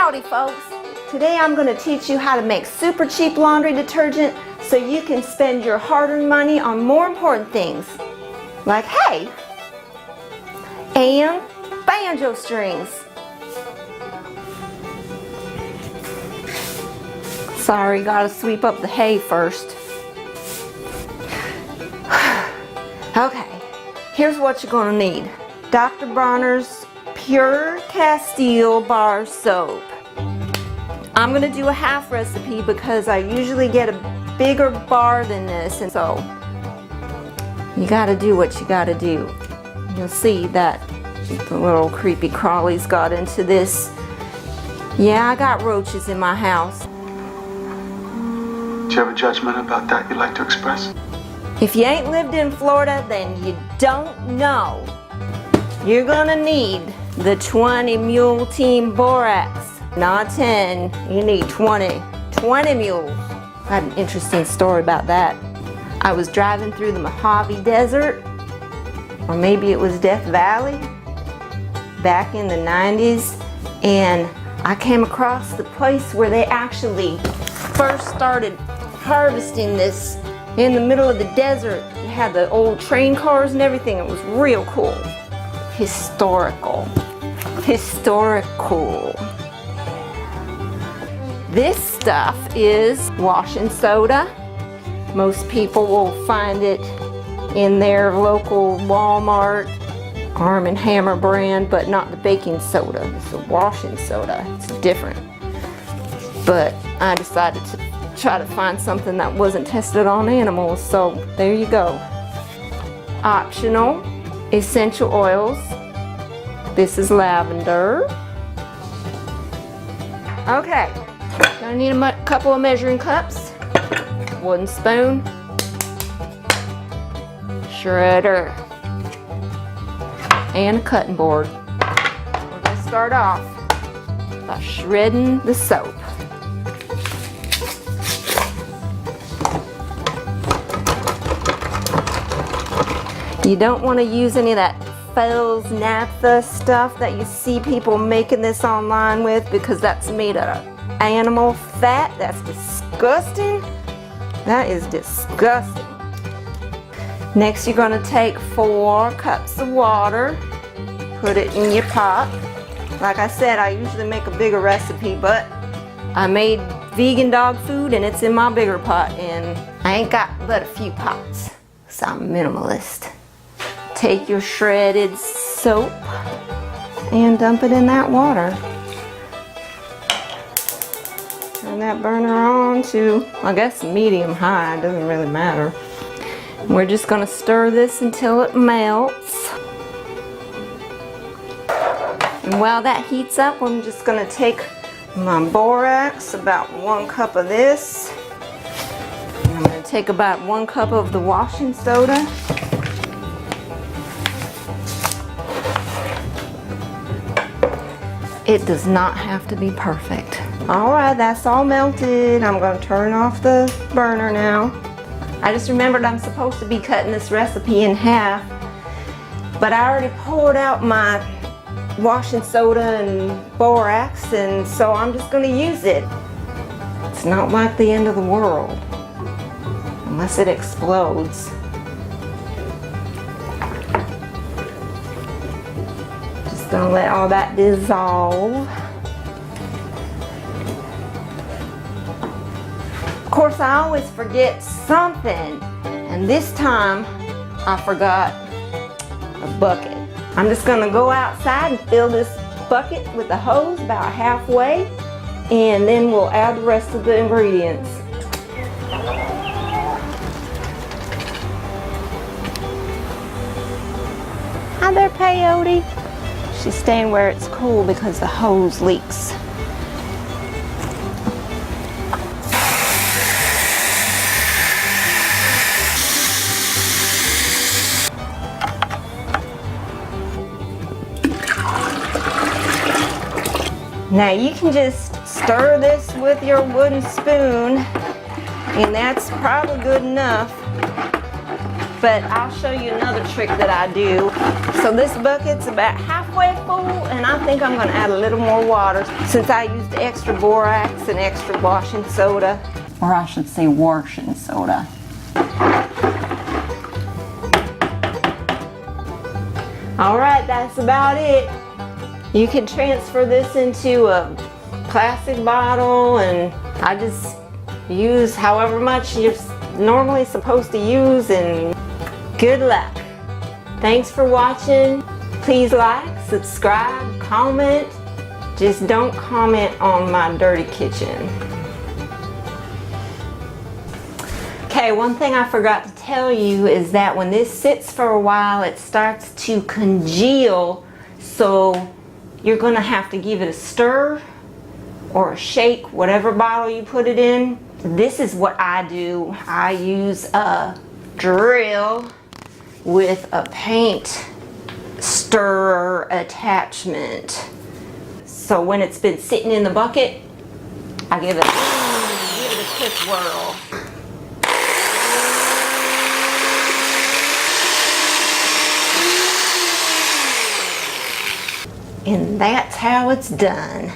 Howdy folks! Today I'm going to teach you how to make super cheap laundry detergent so you can spend your hard-earned money on more important things like hay and banjo strings. Sorry, gotta sweep up the hay first. Okay, here's what you're gonna need. Dr. Bronner's Pure Castile bar soap. I'm gonna do a half recipe because I usually get a bigger bar than this, and so you gotta do what you gotta do. You'll see that the little creepy crawlies got into this. Yeah, I got roaches in my house. Do you have a judgment about that you'd like to express? If you ain't lived in Florida, then you don't know. You're gonna need the 20 mule team borax, not 10. You need 20 mules. I had an interesting story about that. I was driving through the Mojave Desert, or maybe it was Death Valley, back in the 90s, and I came across the place where they actually first started harvesting this in the middle of the desert. It had the old train cars and everything. It was real cool. Historical. This stuff is washing soda. Most people will find it in their local Walmart, Arm & Hammer brand, but not the baking soda. It's the washing soda. It's different. But I decided to try to find something that wasn't tested on animals, so there you go. Optional essential oils. This is lavender. Okay, gonna need a couple of measuring cups, wooden spoon, shredder, and a cutting board. We're gonna start off by shredding the soap. You don't want to use any of that faux naphtha stuff that you see people making this online with, because that's made out of animal fat. That's disgusting. That is disgusting. Next, you're going to take 4 cups of water, put it in your pot. Like I said, I usually make a bigger recipe, but I made vegan dog food and it's in my bigger pot, and I ain't got but a few pots, so I'm minimalist. Take your shredded soap and dump it in that water. Turn that burner on to, I guess, medium high, it doesn't really matter. We're just gonna stir this until it melts. And while that heats up, I'm just gonna take my borax, about 1 cup of this. And I'm gonna take about 1 cup of the washing soda. It does not have to be perfect. All right, that's all melted. I'm going to turn off the burner now. I just remembered I'm supposed to be cutting this recipe in half, but I already poured out my washing soda and borax, and so I'm just going to use it. It's not like the end of the world, unless it explodes. Gonna let all that dissolve. Of course, I always forget something, and this time I forgot a bucket. I'm just gonna go outside and fill this bucket with the hose about halfway, and then we'll add the rest of the ingredients. Hi there, Peyote. She's staying where it's cool because the hose leaks. Now you can just stir this with your wooden spoon, and that's probably good enough. but I'll show you another trick that I do. So this bucket's about halfway full, and I think I'm gonna add a little more water since I used extra borax and extra washing soda. Or I should say washing soda. All right, that's about it. You can transfer this into a plastic bottle, and I just use however much you're normally supposed to use, and good luck. Thanks for watching. Please like, subscribe, comment. Just don't comment on my dirty kitchen. Okay, one thing I forgot to tell you is that when this sits for a while, it starts to congeal, so you're gonna have to give it a stir or a shake, whatever bottle you put it in. This is what I do. I use a drill with a paint stirrer attachment. So when it's been sitting in the bucket, I give it a quick whirl. And that's how it's done.